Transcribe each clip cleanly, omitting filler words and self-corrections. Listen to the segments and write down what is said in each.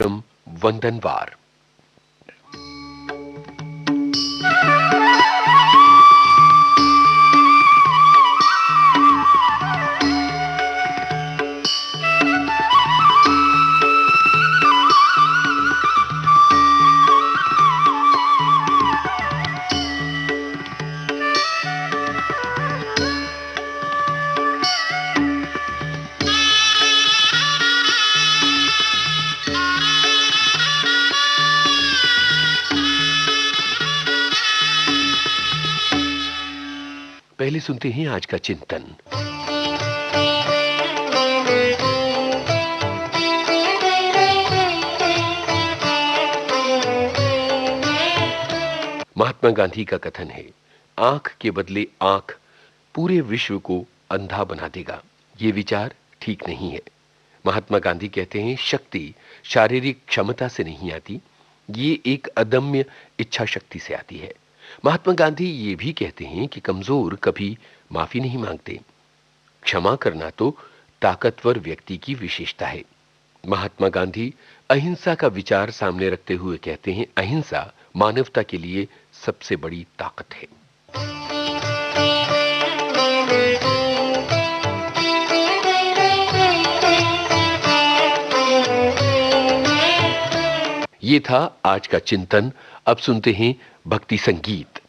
कार्यक्रम वंदनवार। पहले सुनते हैं आज का चिंतन। महात्मा गांधी का कथन है, आंख के बदले आंख पूरे विश्व को अंधा बना देगा। ये विचार ठीक नहीं है। महात्मा गांधी कहते हैं, शक्ति शारीरिक क्षमता से नहीं आती, ये एक अदम्य इच्छा शक्ति से आती है। महात्मा गांधी ये भी कहते हैं कि कमजोर कभी माफी नहीं मांगते। क्षमा करना तो ताकतवर व्यक्ति की विशेषता है। महात्मा गांधी अहिंसा का विचार सामने रखते हुए कहते हैं, अहिंसा मानवता के लिए सबसे बड़ी ताकत है। ये था आज का चिंतन। अब सुनते हैं भक्ति संगीत।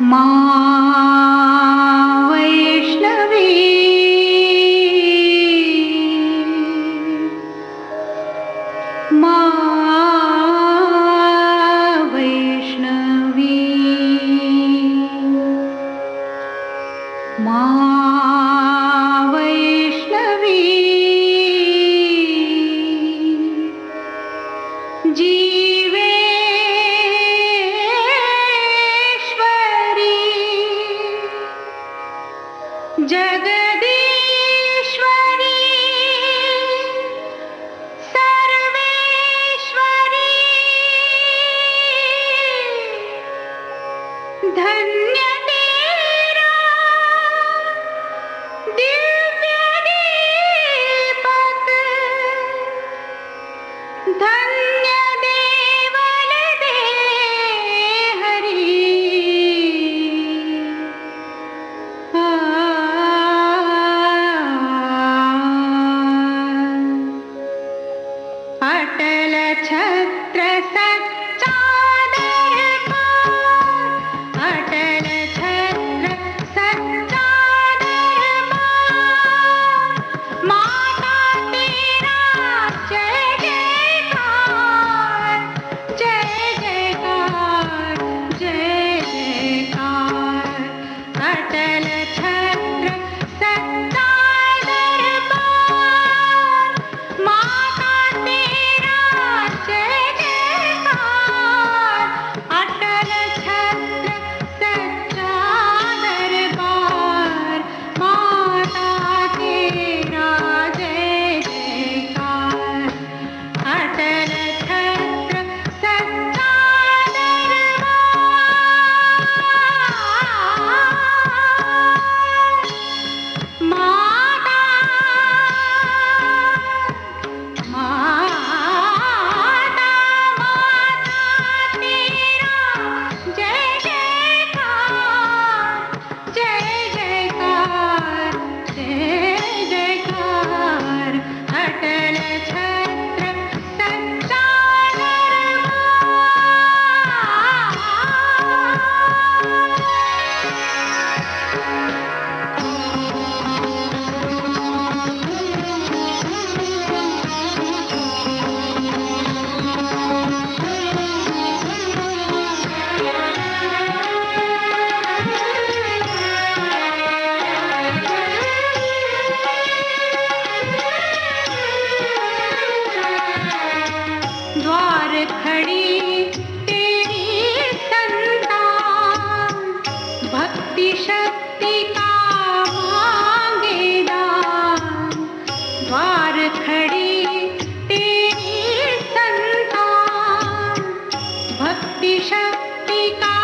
मां वैष्णवी मां वैष्णवी मां वैष्णवी जगदीश्वरी सर्वेश्वरी धन्य तेरा दिव्य दीपक धन्य देवल दे हरि अटल छत्र सच्चा दरबार अटल छत्र सच्चा दरबार माता तेरा जय जयकार जय जयकार जय जयकार अटल छत्र सच्चा दरबार माता तेरा जय जयकार अटल छत्र सच्चा दरबार माता तेरा जय जयकार अटल छत्र सच्चा दरबार माता माता माता तेरा जय जयकार जय जयकार जय जयकार अटल छत्र सच्चा द्वार खड़ी तेरी संतान भक्ति शक्ति का मांगे दान द्वार खड़ी तेरी संतान भक्ति शक्ति का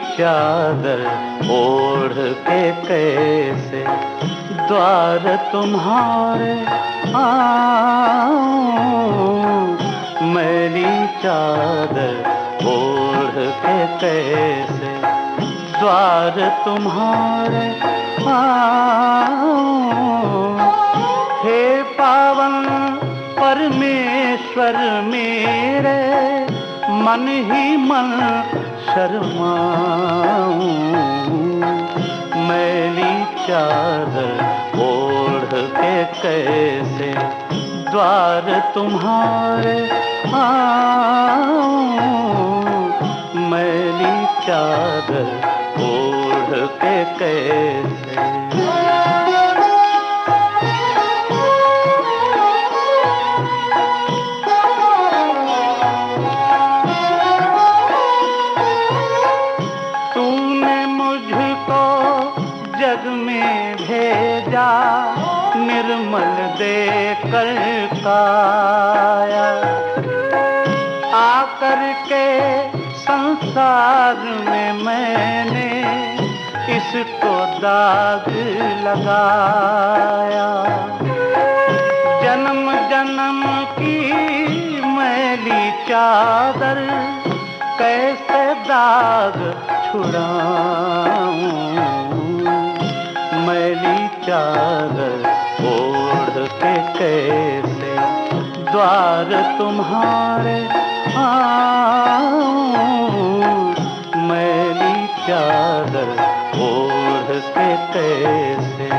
चादर ओढ़ के कैसे द्वार तुम्हारे आऊं, मैली चादर ओढ़ के कैसे द्वार तुम्हारे आऊं। हे पावन परमेश्वर मेरे, मन ही मन शर्माऊं, मैली चादर ओढ़ के कैसे द्वार तुम्हारे आऊं, मैली चादर ओढ़ के कैसे। जग में भेजा निर्मल देकर काया, आकर के संसार में मैंने इसको दाग लगाया। जन्म जन्म की मैली चादर कैसे दाग छुड़ाऊं, मैली चादर ओढ़ के कैसे द्वार तुम्हारे आऊं, मैली चादर ओढ़ के कैसे।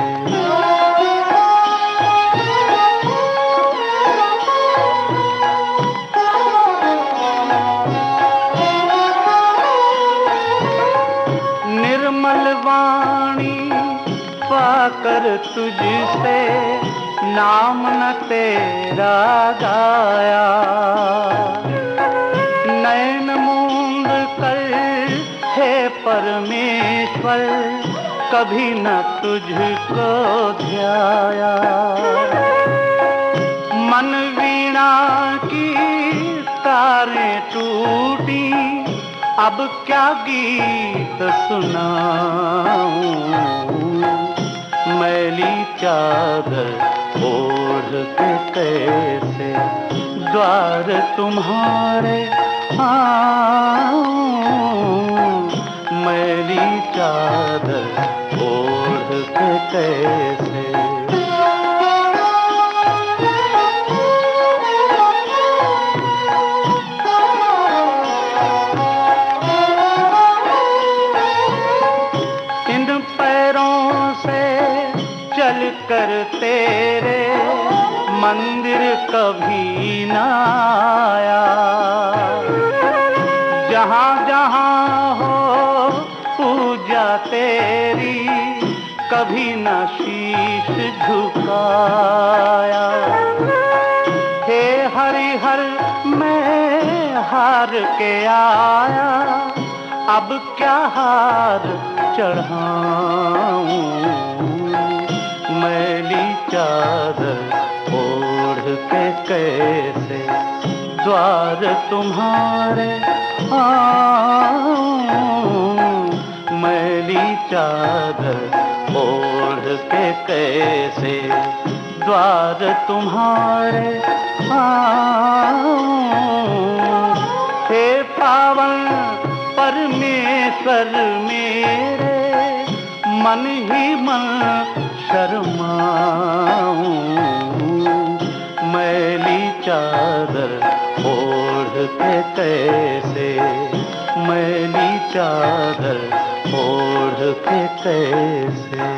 निर्मल वाणी पाकर तुझसे नाम न तेरा गाया, नैन मूंद कर हे परमेश्वर कभी न तुझको ध्याया। मन वीणा की तारें टूटी, अब क्या गीत सुनाऊं, मैली चादर ओढ़ के कैसे द्वार तुम्हारे आऊं, मैली चादर ओढ़ के कैसे। कर तेरे मंदिर कभी न आया, जहाँ जहाँ हो पूजा तेरी कभी न शीश झुकाया। हे हरिहर मैं हार के आया, अब क्या हार चढ़ाऊं, मैली चादर ओढ़ के कैसे द्वार तुम्हारे आऊं, मैली चादर ओढ़ के कैसे द्वार तुम्हारे आऊं। हे पावन परमेश्वर मेरे, मन ही मन शर्माऊं, मैली चादर ओढ़ के कैसे, मैली चादर ओढ़ के कैसे।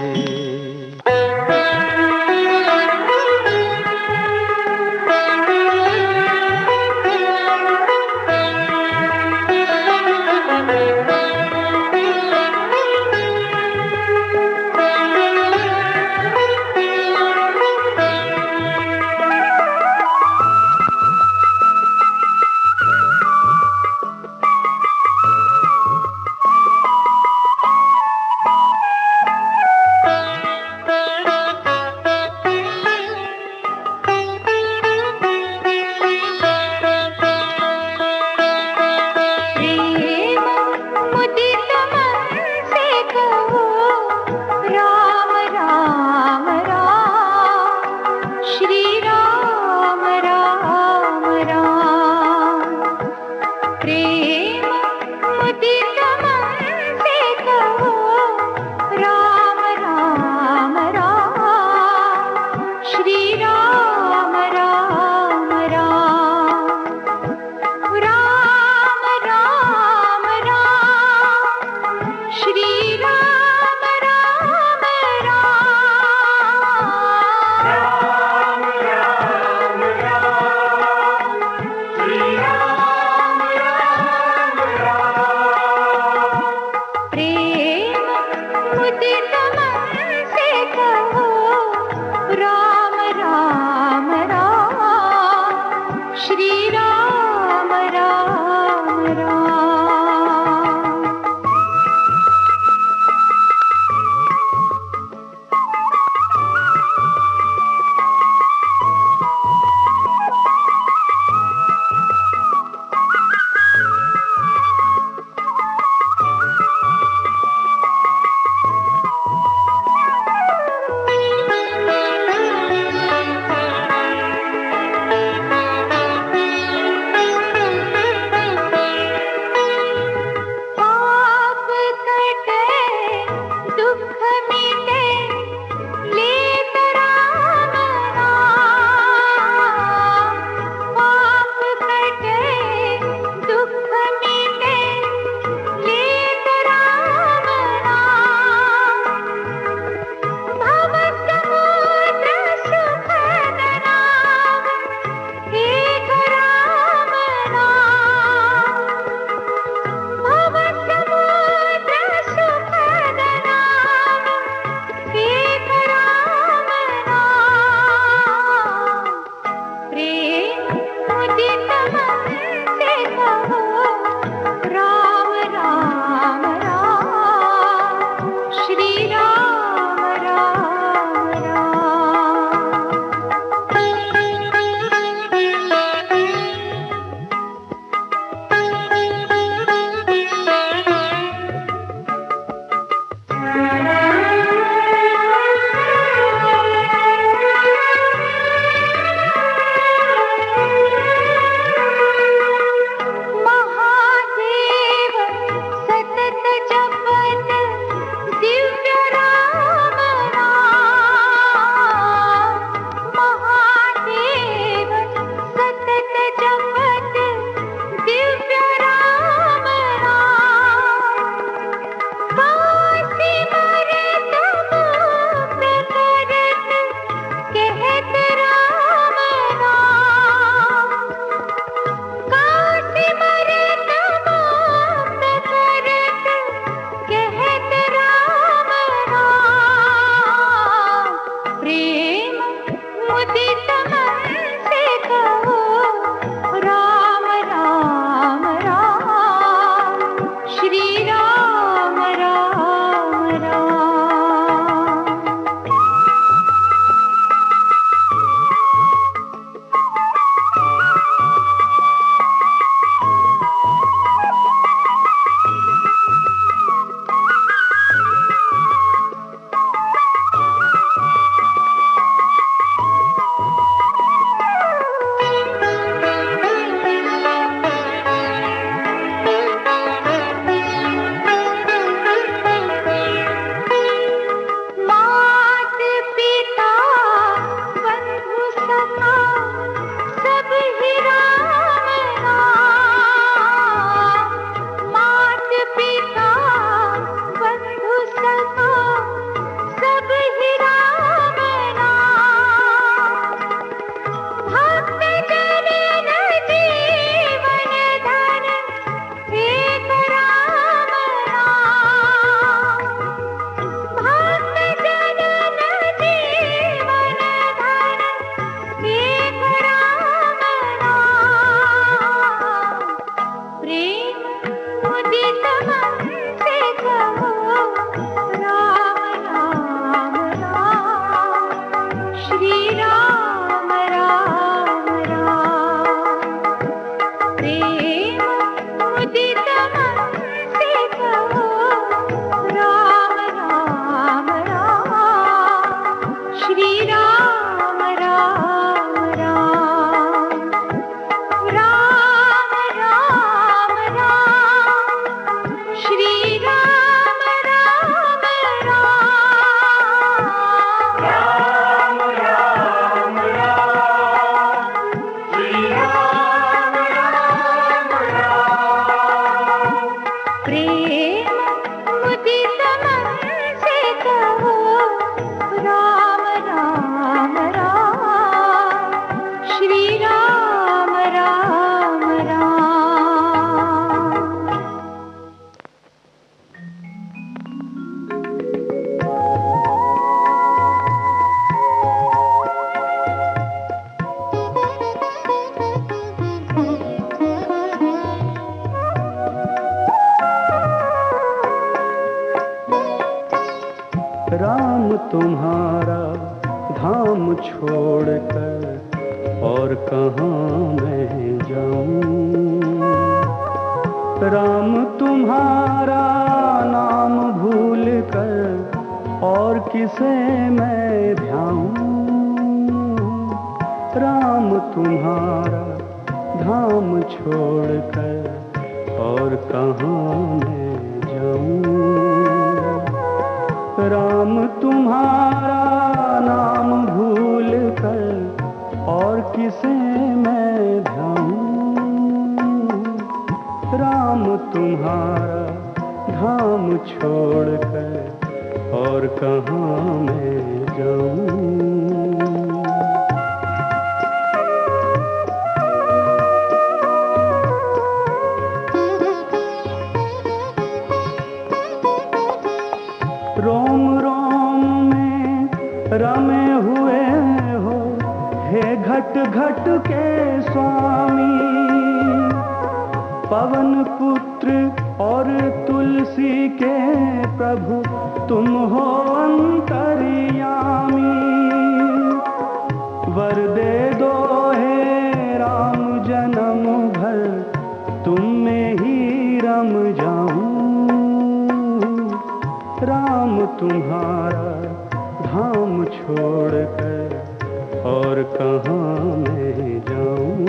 राम तुम्हारा धाम छोड़कर और कहाँ मैं जाऊं। राम तुम्हारा नाम भूल कर और किसे मैं ध्याऊं। राम तुम्हारा धाम छोड़कर और कहाँ मैं जाऊं। राम तुम्हारा नाम भूल कर और किसे मैं ध्याऊं। राम तुम्हारा धाम छोड़कर और कहाँ मैं जाऊं। रोम रोम में रमे हुए हो हे घट घट के स्वामी। पवन पुत्र और तुलसी के प्रभु तुम हो अंतर्यामी। वर दे दो हे राम जन्म भर तुम में ही रम जाऊं। राम तुम्हारा धाम छोड़कर और कहाँ मैं जाऊं।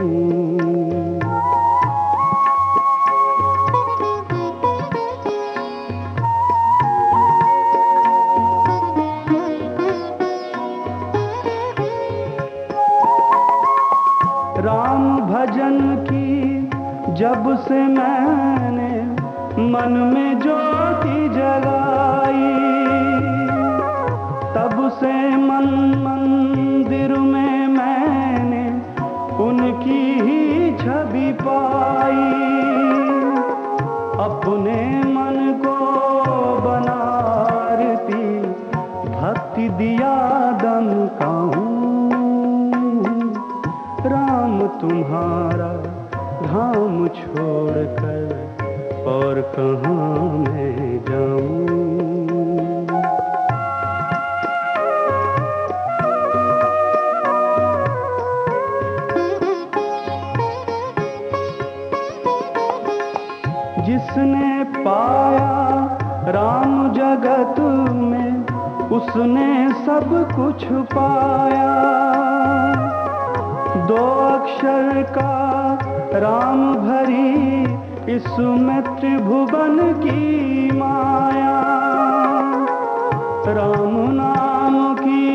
राम भजन की जब से मैंने मन में ज्योति जलाई। तब से मन मंदिर में मैंने उनकी ही छवि पाई। अपने मन को बनारती भक्ति दिया दमकाऊं। राम तुम्हारा धाम छोड़कर और कहाँ मैं जाऊं। जिसने पाया राम जगत में उसने सब कुछ पाया। दो अक्षर का राम भरी इसमें त्रिभुवन की माया। राम नाम की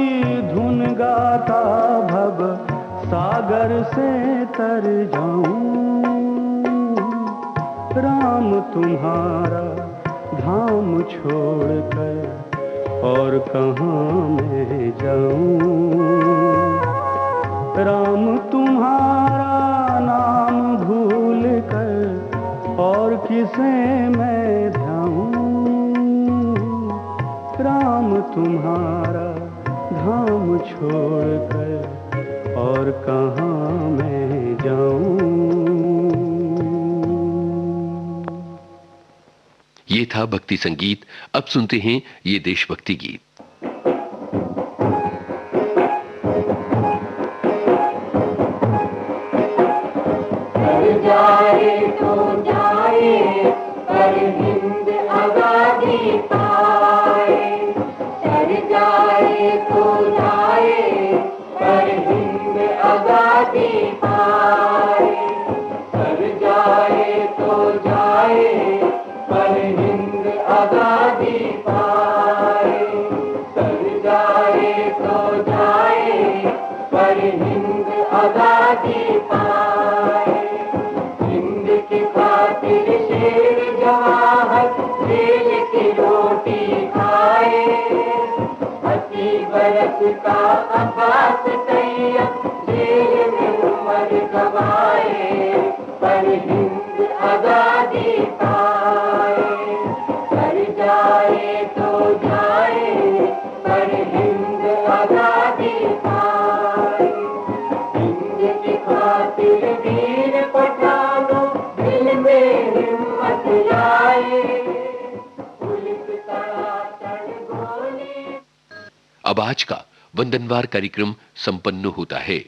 धुन गाता भव सागर से तर जाऊं। राम तुम्हारा धाम छोड़कर और कहाँ मैं जाऊं। राम तुम्हारा नाम भूल कर और किसे मैं ध्याऊं। राम तुम्हारा धाम छोड़कर और कहाँ मैं जाऊं। ये था भक्ति संगीत। अब सुनते हैं ये देशभक्ति गीत। जाए तो जाए पर हिंद आजादी पाए। चढ़ जाए तो जाए पर हिंद आजादी पाए। चढ़ जाए तो जाए पर हिंद आजादी पाए। चढ़ जाए तो जाए पर हिंद आजादी पाए। शेर जवाहर जेल की रोटी खाए। 80 बरस का अब्बास तैयब जेल में उम्र गवाए पर हिंद आजादी पाए। कर जाए तो जाए पर हिंद आजादी पाए। हिंद की खातिर वीर पठानों दिल में हिम्मत लाए। पुलिस तड़ातड़ गोली अब आज का वंदनवार कार्यक्रम संपन्न होता है।